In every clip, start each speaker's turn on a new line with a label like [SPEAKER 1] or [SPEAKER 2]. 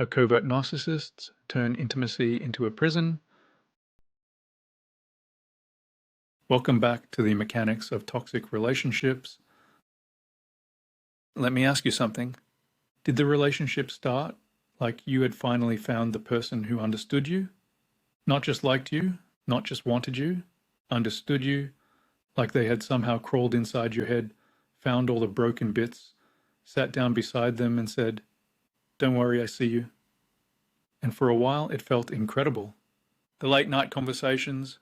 [SPEAKER 1] How Covert Narcissists Turn Intimacy into a Prison. Welcome back to the mechanics of toxic relationships. Let me ask you something. Did the relationship start like you had finally found the person who understood you? Not just liked you, not just wanted you, understood you, like they had somehow crawled inside your head, found all the broken bits, sat down beside them and said, "Don't worry, I see you." And for a while it felt incredible. The late night conversations,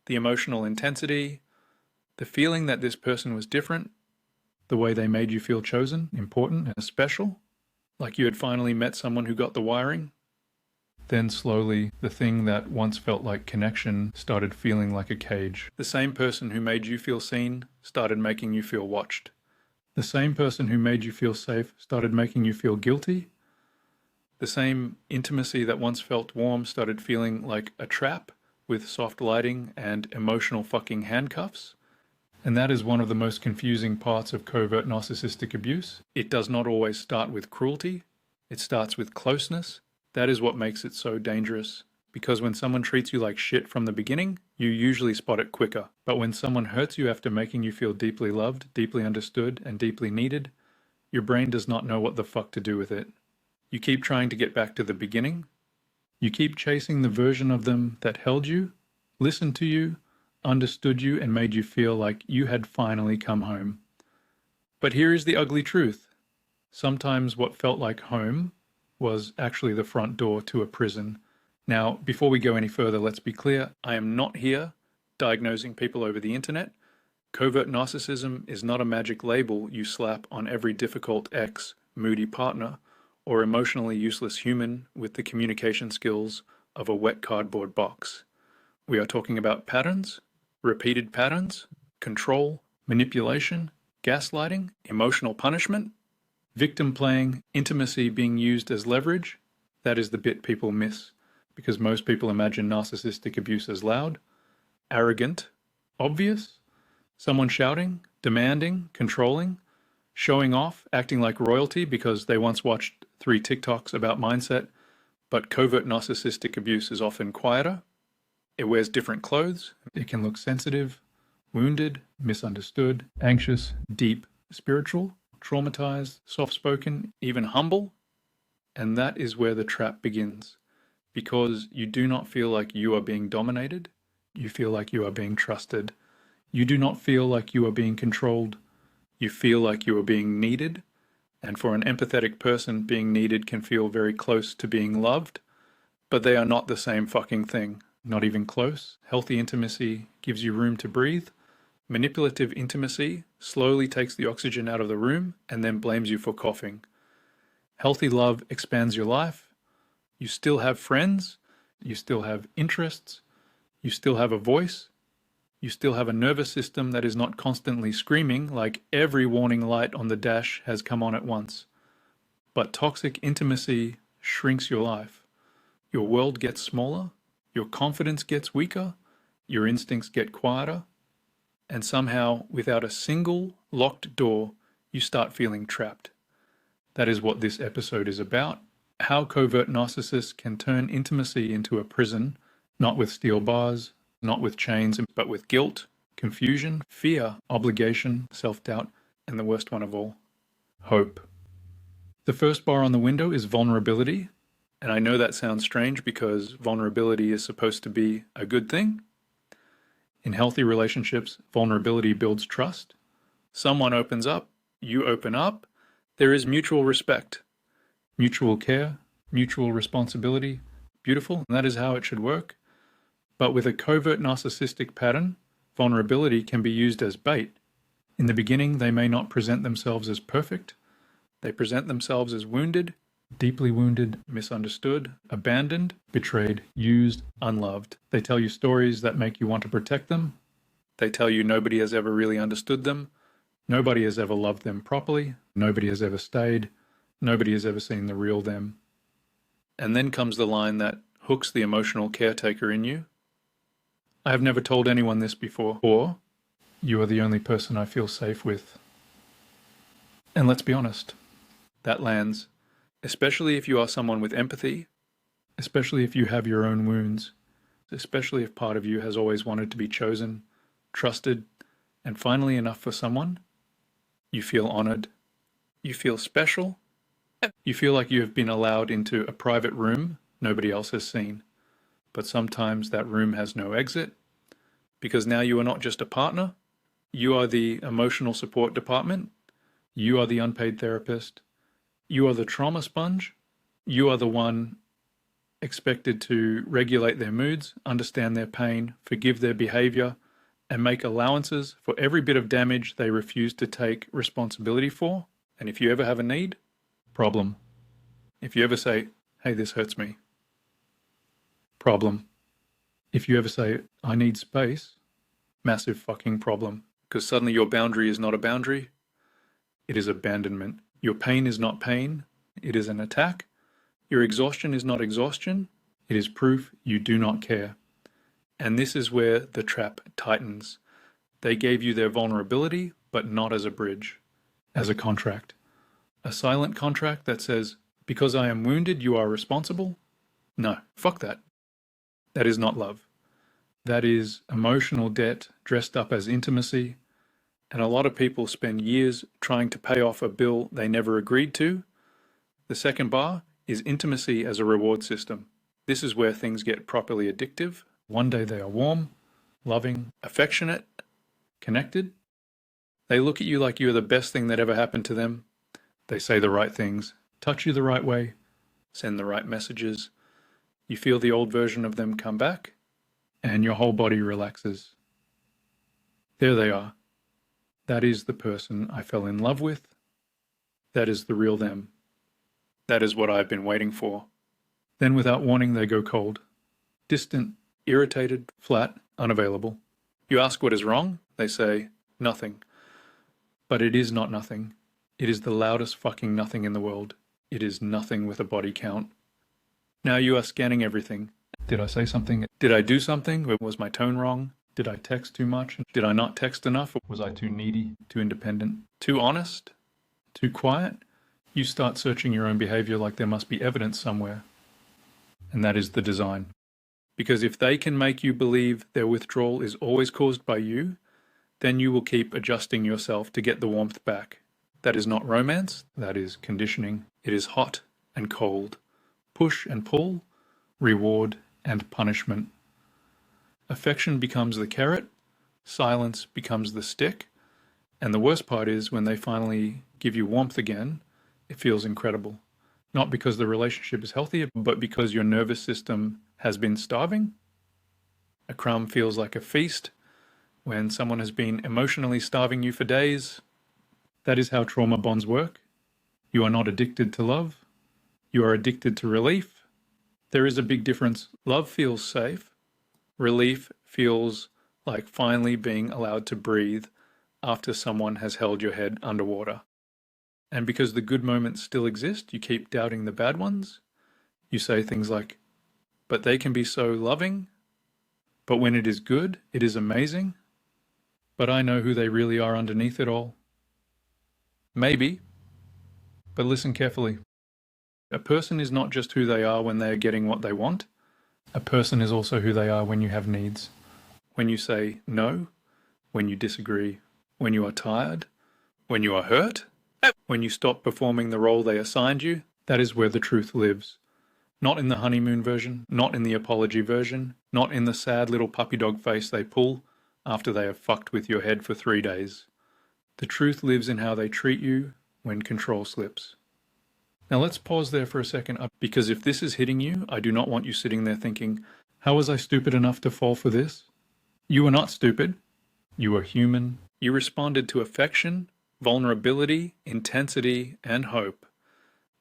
[SPEAKER 1] the emotional intensity, the feeling that this person was different, the way they made you feel chosen, important, and special, like you had finally met someone who got the wiring. Then slowly, the thing that once felt like connection started feeling like a cage. The same person who made you feel seen started making you feel watched. The same person who made you feel safe started making you feel guilty. The same intimacy that once felt warm started feeling like a trap with soft lighting and emotional fucking handcuffs. And that is one of the most confusing parts of covert narcissistic abuse. It does not always start with cruelty. It starts with closeness. That is what makes it so dangerous. Because when someone treats you like shit from the beginning, you usually spot it quicker. But when someone hurts you after making you feel deeply loved, deeply understood, and deeply needed, your brain does not know what the fuck to do with it. You keep trying to get back to the beginning. You keep chasing the version of them that held you, listened to you, understood you, and made you feel like you had finally come home. But here is the ugly truth. Sometimes what felt like home was actually the front door to a prison. Now, before we go any further, let's be clear. I am not here diagnosing people over the internet. Covert narcissism is not a magic label you slap on every difficult ex, moody partner, or emotionally useless human with the communication skills of a wet cardboard box. We are talking about patterns, repeated patterns, control, manipulation, gaslighting, emotional punishment, victim playing, intimacy being used as leverage. That is the bit people miss, because most people imagine narcissistic abuse as loud, arrogant, obvious, someone shouting, demanding, controlling, showing off, acting like royalty because they once watched 3 TikToks about mindset. But covert narcissistic abuse is often quieter. It wears different clothes. It can look sensitive, wounded, misunderstood, anxious, deep, spiritual, traumatized, soft-spoken, even humble. And that is where the trap begins. Because you do not feel like you are being dominated. You feel like you are being trusted. You do not feel like you are being controlled. You feel like you are being needed. And for an empathetic person, being needed can feel very close to being loved. But they are not the same fucking thing. Not even close. Healthy intimacy gives you room to breathe. Manipulative intimacy slowly takes the oxygen out of the room and then blames you for coughing. Healthy love expands your life. You still have friends. You still have interests. You still have a voice. You still have a nervous system that is not constantly screaming like every warning light on the dash has come on at once. But toxic intimacy shrinks your life. Your world gets smaller. Your confidence gets weaker. Your instincts get quieter. And somehow, without a single locked door, you start feeling trapped. That is what this episode is about. How covert narcissists can turn intimacy into a prison, not with steel bars, not with chains, but with guilt, confusion, fear, obligation, self-doubt, and the worst one of all, hope. The first bar on the window is vulnerability. And I know that sounds strange because vulnerability is supposed to be a good thing. In healthy relationships, vulnerability builds trust. Someone opens up, you open up. There is mutual respect, mutual care, mutual responsibility. Beautiful, and that is how it should work. But with a covert narcissistic pattern, vulnerability can be used as bait. In the beginning, they may not present themselves as perfect. They present themselves as wounded, deeply wounded, misunderstood, abandoned, betrayed, used, unloved. They tell you stories that make you want to protect them. They tell you nobody has ever really understood them. Nobody has ever loved them properly. Nobody has ever stayed. Nobody has ever seen the real them. And then comes the line that hooks the emotional caretaker in you. I have never told anyone this before, or you are the only person I feel safe with. And let's be honest, that lands. especially if you are someone with empathy, especially if you have your own wounds, especially if part of you has always wanted to be chosen, trusted, and finally enough for someone. You feel honored. You feel special. You feel like you have been allowed into a private room nobody else has seen. But sometimes that room has no exit, because now you are not just a partner, you are the emotional support department, you are the unpaid therapist, you are the trauma sponge, you are the one expected to regulate their moods, understand their pain, forgive their behavior, and make allowances for every bit of damage they refuse to take responsibility for. And if you ever have a need, problem. If you ever say, hey, this hurts me, problem. If you ever say, I need space, massive fucking problem. Because suddenly your boundary is not a boundary, it is abandonment. Your pain is not pain, it is an attack. Your exhaustion is not exhaustion, it is proof you do not care. And this is where the trap tightens. They gave you their vulnerability, but not as a bridge, as a contract. A silent contract that says, because I am wounded, you are responsible? No, fuck that. That is not love. That is emotional debt dressed up as intimacy, and a lot of people spend years trying to pay off a bill they never agreed to. The second bar is intimacy as a reward system. This is where things get properly addictive. One day they are warm, loving, affectionate, connected. They look at you like you are the best thing that ever happened to them. They say the right things, touch you the right way, send the right messages. You feel the old version of them come back, and your whole body relaxes. There they are. That is the person I fell in love with. That is the real them. That is what I've been waiting for. Then without warning they go cold. Distant, irritated, flat, unavailable. You ask what is wrong? They say, nothing. But it is not nothing. It is the loudest fucking nothing in the world. It is nothing with a body count. Now you are scanning everything. Did I say something? Did I do something? Was my tone wrong? Did I text too much? Did I not text enough? Was I too needy? Too independent? Too honest? Too quiet? You start searching your own behavior like there must be evidence somewhere. And that is the design. Because if they can make you believe their withdrawal is always caused by you, then you will keep adjusting yourself to get the warmth back. That is not romance, that is conditioning. It is hot and cold, push and pull, reward and punishment. Affection becomes the carrot, silence becomes the stick, and the worst part is when they finally give you warmth again, it feels incredible. Not because the relationship is healthier, but because your nervous system has been starving. A crumb feels like a feast. When someone has been emotionally starving you for days, that is how trauma bonds work. You are not addicted to love. You are addicted to relief. There is a big difference. Love feels safe. Relief feels like finally being allowed to breathe after someone has held your head underwater. And because the good moments still exist, you keep doubting the bad ones. You say things like, but they can be so loving. But when it is good, it is amazing. But I know who they really are underneath it all. Maybe. But listen carefully. A person is not just who they are when they are getting what they want. A person is also who they are when you have needs. When you say no, when you disagree, when you are tired, when you are hurt, when you stop performing the role they assigned you, that is where the truth lives. Not in the honeymoon version, not in the apology version, not in the sad little puppy dog face they pull after they have fucked with your head for 3 days. The truth lives in how they treat you when control slips. Now let's pause there for a second, because if this is hitting you, I do not want you sitting there thinking, how was I stupid enough to fall for this? You are not stupid. You are human. You responded to affection, vulnerability, intensity, and hope.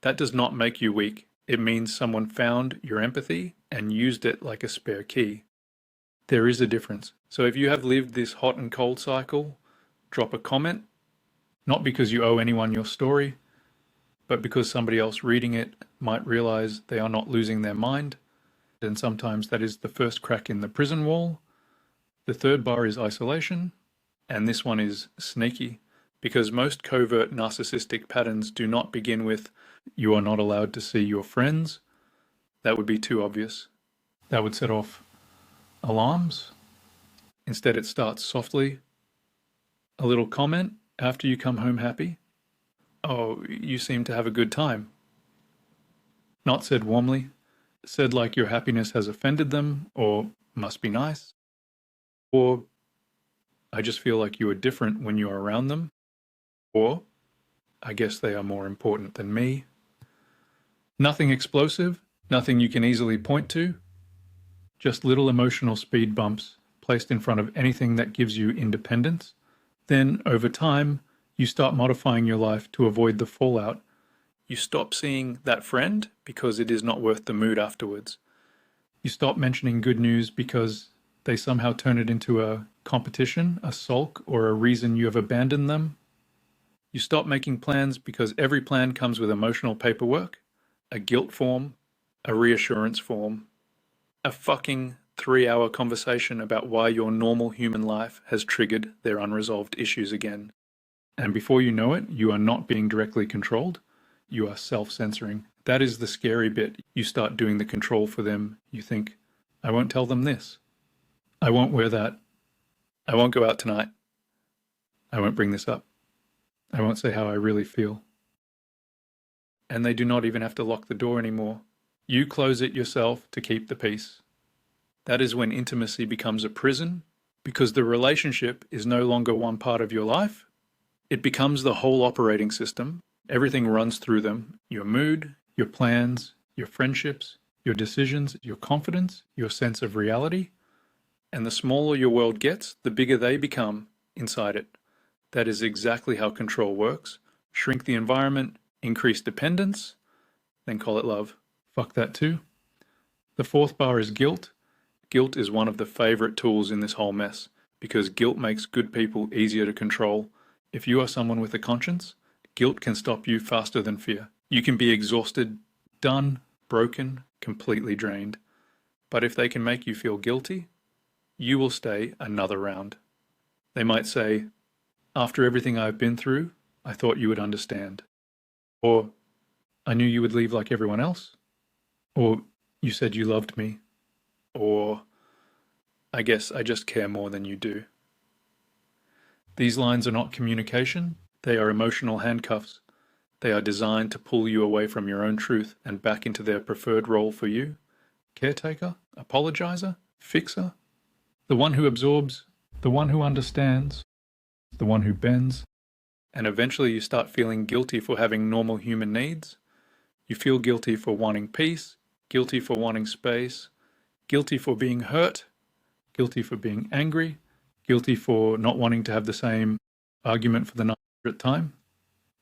[SPEAKER 1] That does not make you weak. It means someone found your empathy and used it like a spare key. There is a difference. So if you have lived this hot and cold cycle, drop a comment, not because you owe anyone your story, but because somebody else reading it might realize they are not losing their mind. And sometimes that is the first crack in the prison wall. The third bar is isolation, and this one is sneaky, Because most covert narcissistic patterns do not begin with, "You are not allowed to see your friends." That would be too obvious. That would set off alarms. Instead, it starts softly. A little comment after you come home happy. "Oh, you seem to have a good time." Not said warmly, said like your happiness has offended them, or must be nice, or "I just feel like you are different when you are around them," or "I guess they are more important than me." Nothing explosive, nothing you can easily point to, just little emotional speed bumps placed in front of anything that gives you independence. Then, over time, you start modifying your life to avoid the fallout. You stop seeing that friend because it is not worth the mood afterwards. You stop mentioning good news because they somehow turn it into a competition, a sulk, or a reason you have abandoned them. You stop making plans because every plan comes with emotional paperwork, a guilt form, a reassurance form, a fucking 3-hour conversation about why your normal human life has triggered their unresolved issues again. And before you know it, you are not being directly controlled. You are self-censoring. That is the scary bit. You start doing the control for them. You think, "I won't tell them this. I won't wear that. I won't go out tonight. I won't bring this up. I won't say how I really feel." And they do not even have to lock the door anymore. You close it yourself to keep the peace. That is when intimacy becomes a prison, because the relationship is no longer one part of your life. It becomes the whole operating system. Everything runs through them. Your mood, your plans, your friendships, your decisions, your confidence, your sense of reality. And the smaller your world gets, the bigger they become inside it. That is exactly how control works. Shrink the environment, increase dependence, then call it love. Fuck that too. The fourth bar is guilt. Guilt is one of the favorite tools in this whole mess, because guilt makes good people easier to control. If you are someone with a conscience, guilt can stop you faster than fear. You can be exhausted, done, broken, completely drained. But if they can make you feel guilty, you will stay another round. They might say, "After everything I've been through, I thought you would understand." Or, "I knew you would leave like everyone else." Or, "You said you loved me." Or, "I guess I just care more than you do." These lines are not communication, they are emotional handcuffs. They are designed to pull you away from your own truth and back into their preferred role for you. Caretaker, apologizer, fixer, the one who absorbs, the one who understands, the one who bends. And eventually you start feeling guilty for having normal human needs. You feel guilty for wanting peace, guilty for wanting space, guilty for being hurt, guilty for being angry, guilty for not wanting to have the same argument for the 900th time.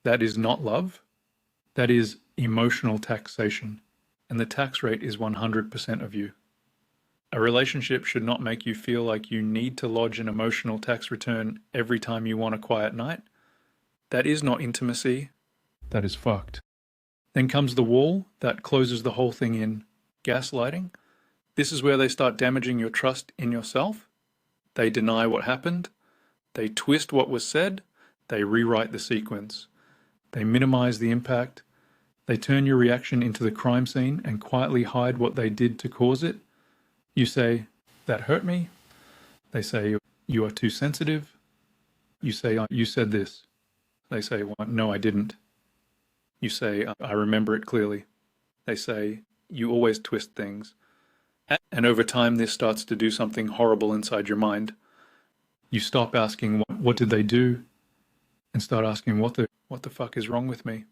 [SPEAKER 1] That is not love. That is emotional taxation. And the tax rate is 100% of you. A relationship should not make you feel like you need to lodge an emotional tax return every time you want a quiet night. That is not intimacy. That is fucked. Then comes the wall that closes the whole thing in. Gaslighting. This is where they start damaging your trust in yourself. They deny what happened. They twist what was said. They rewrite the sequence. They minimize the impact. They turn your reaction into the crime scene and quietly hide what they did to cause it. You say, "That hurt me." They say, "You are too sensitive." You say, "You said this." They say, "Well, no, I didn't." You say, "I remember it clearly." They say, "You always twist things." And over time, this starts to do something horrible inside your mind. You stop asking, what did they do? And start asking, what the fuck is wrong with me?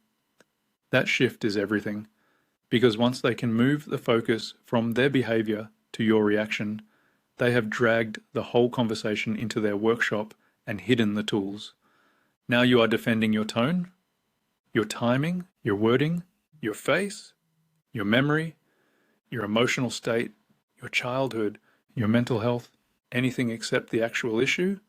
[SPEAKER 1] That shift is everything. Because once they can move the focus from their behavior to your reaction, they have dragged the whole conversation into their workshop and hidden the tools. Now you are defending your tone, your timing, your wording, your face, your memory, your emotional state, your childhood, your mental health, anything except the actual issue.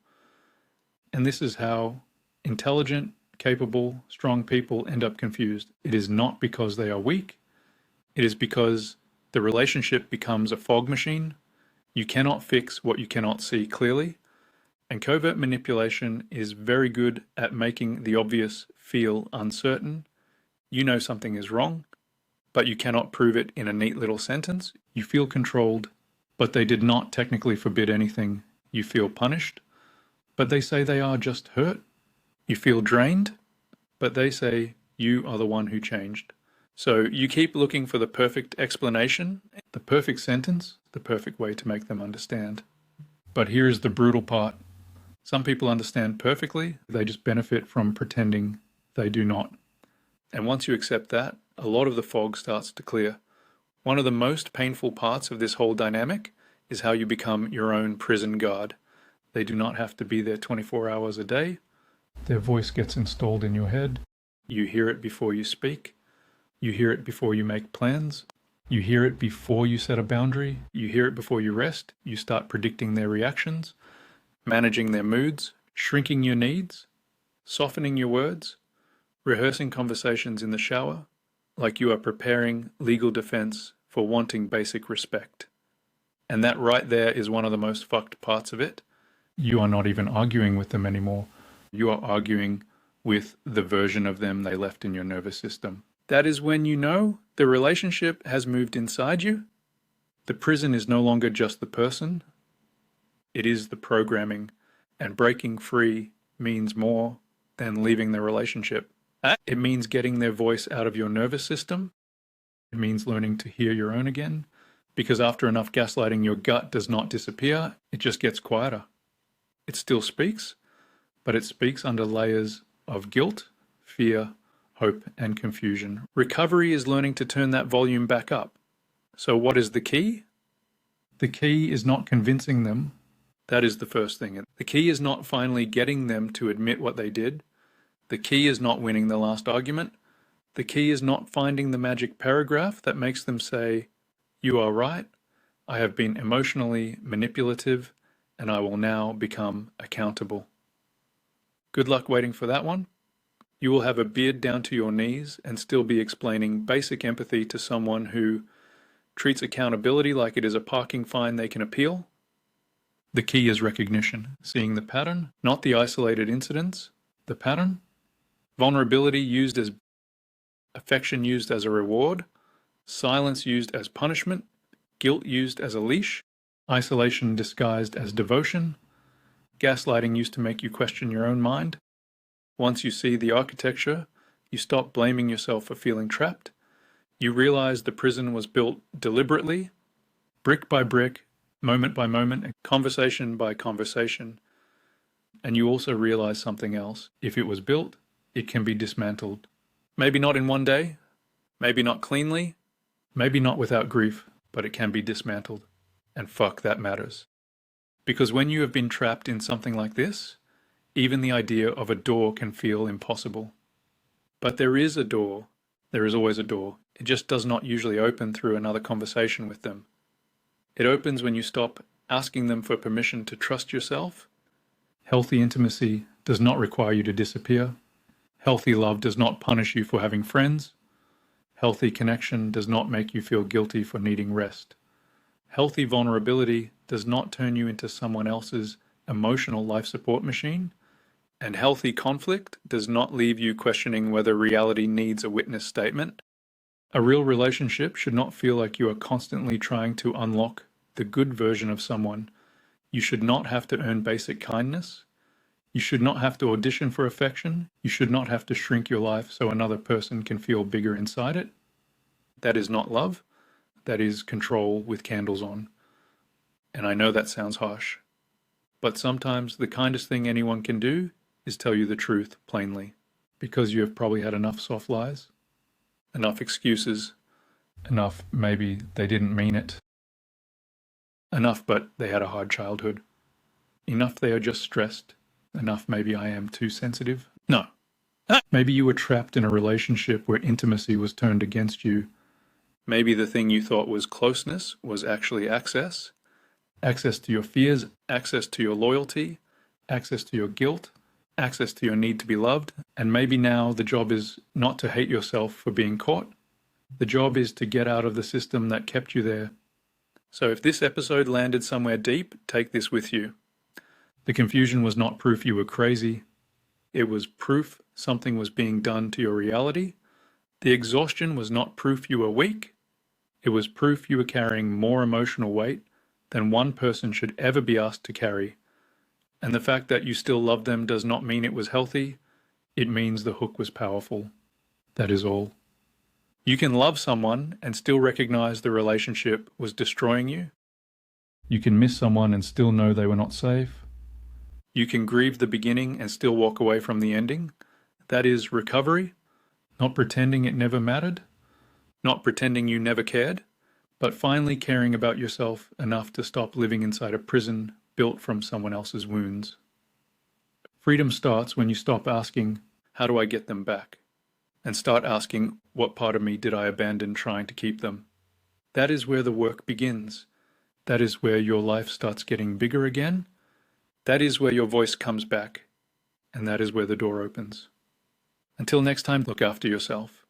[SPEAKER 1] And this is how intelligent, capable, strong people end up confused. It is not because they are weak. It is because the relationship becomes a fog machine. You cannot fix what you cannot see clearly, And covert manipulation is very good at making the obvious feel uncertain. You know something is wrong, but you cannot prove it in a neat little sentence. You feel controlled, but they did not technically forbid anything. You feel punished, but they say they are just hurt. You feel drained, but they say you are the one who changed. So you keep looking for the perfect explanation, the perfect sentence, the perfect way to make them understand. But here is the brutal part. Some people understand perfectly. They just benefit from pretending they do not. And once you accept that, a lot of the fog starts to clear. One of the most painful parts of this whole dynamic is how you become your own prison guard. They do not have to be there 24 hours a day. Their voice gets installed in your head. You hear it before you speak. You hear it before you make plans. You hear it before you set a boundary. You hear it before you rest. You start predicting their reactions, managing their moods, shrinking your needs, softening your words, rehearsing conversations in the shower, like you are preparing legal defense for wanting basic respect. And that right there is one of the most fucked parts of it. You are not even arguing with them anymore. You are arguing with the version of them they left in your nervous system. That is when you know the relationship has moved inside you. The prison is no longer just the person. It is the programming, and breaking free means more than leaving the relationship. It means getting their voice out of your nervous system. It means learning to hear your own again, because after enough gaslighting, your gut does not disappear. It just gets quieter. It still speaks, but it speaks under layers of guilt, fear, hope, and confusion. Recovery is learning to turn that volume back up. So what is the key? The key is not convincing them. That is the first thing. The key is not finally getting them to admit what they did. The key is not winning the last argument. The key is not finding the magic paragraph that makes them say, "You are right. I have been emotionally manipulative, and I will now become accountable." Good luck waiting for that one. You will have a beard down to your knees and still be explaining basic empathy to someone who treats accountability like it is a parking fine they can appeal. The key is recognition, seeing the pattern, not the isolated incidents, the pattern. Vulnerability used as affection used as a reward, silence used as punishment, guilt used as a leash, isolation disguised as devotion, gaslighting used to make you question your own mind. Once you see the architecture, you stop blaming yourself for feeling trapped. You realize the prison was built deliberately, brick by brick, moment by moment, and conversation by conversation. And you also realize something else. If it was built, it can be dismantled. Maybe not in one day, maybe not cleanly, maybe not without grief, but it can be dismantled. And fuck, that matters. Because when you have been trapped in something like this, even the idea of a door can feel impossible. But there is a door. There is always a door. It just does not usually open through another conversation with them. It opens when you stop asking them for permission to trust yourself. Healthy intimacy does not require you to disappear. Healthy love does not punish you for having friends. Healthy connection does not make you feel guilty for needing rest. Healthy vulnerability does not turn you into someone else's emotional life support machine. And healthy conflict does not leave you questioning whether reality needs a witness statement. A real relationship should not feel like you are constantly trying to unlock the good version of someone. You should not have to earn basic kindness. You should not have to audition for affection. You should not have to shrink your life so another person can feel bigger inside it. That is not love. That is control with candles on. And I know that sounds harsh, but sometimes the kindest thing anyone can do is tell you the truth plainly, because you have probably had enough soft lies, enough excuses, enough maybe they didn't mean it, enough but they had a hard childhood, enough they are just stressed, enough maybe I am too sensitive. No. Maybe you were trapped in a relationship where intimacy was turned against you. Maybe the thing you thought was closeness was actually access. Access to your fears, access to your loyalty, access to your guilt, access to your need to be loved. And maybe now the job is not to hate yourself for being caught. The job is to get out of the system that kept you there. So if this episode landed somewhere deep, take this with you. The confusion was not proof you were crazy. It was proof something was being done to your reality. The exhaustion was not proof you were weak. It was proof you were carrying more emotional weight than one person should ever be asked to carry. And the fact that you still love them does not mean it was healthy. It means the hook was powerful. That is all. You can love someone and still recognize the relationship was destroying you. You can miss someone and still know they were not safe. You can grieve the beginning and still walk away from the ending. That is recovery, not pretending it never mattered, not pretending you never cared, but finally caring about yourself enough to stop living inside a prison built from someone else's wounds. Freedom starts when you stop asking, how do I get them back? And start asking, what part of me did I abandon trying to keep them? That is where the work begins. That is where your life starts getting bigger again. That is where your voice comes back. And that is where the door opens. Until next time, look after yourself.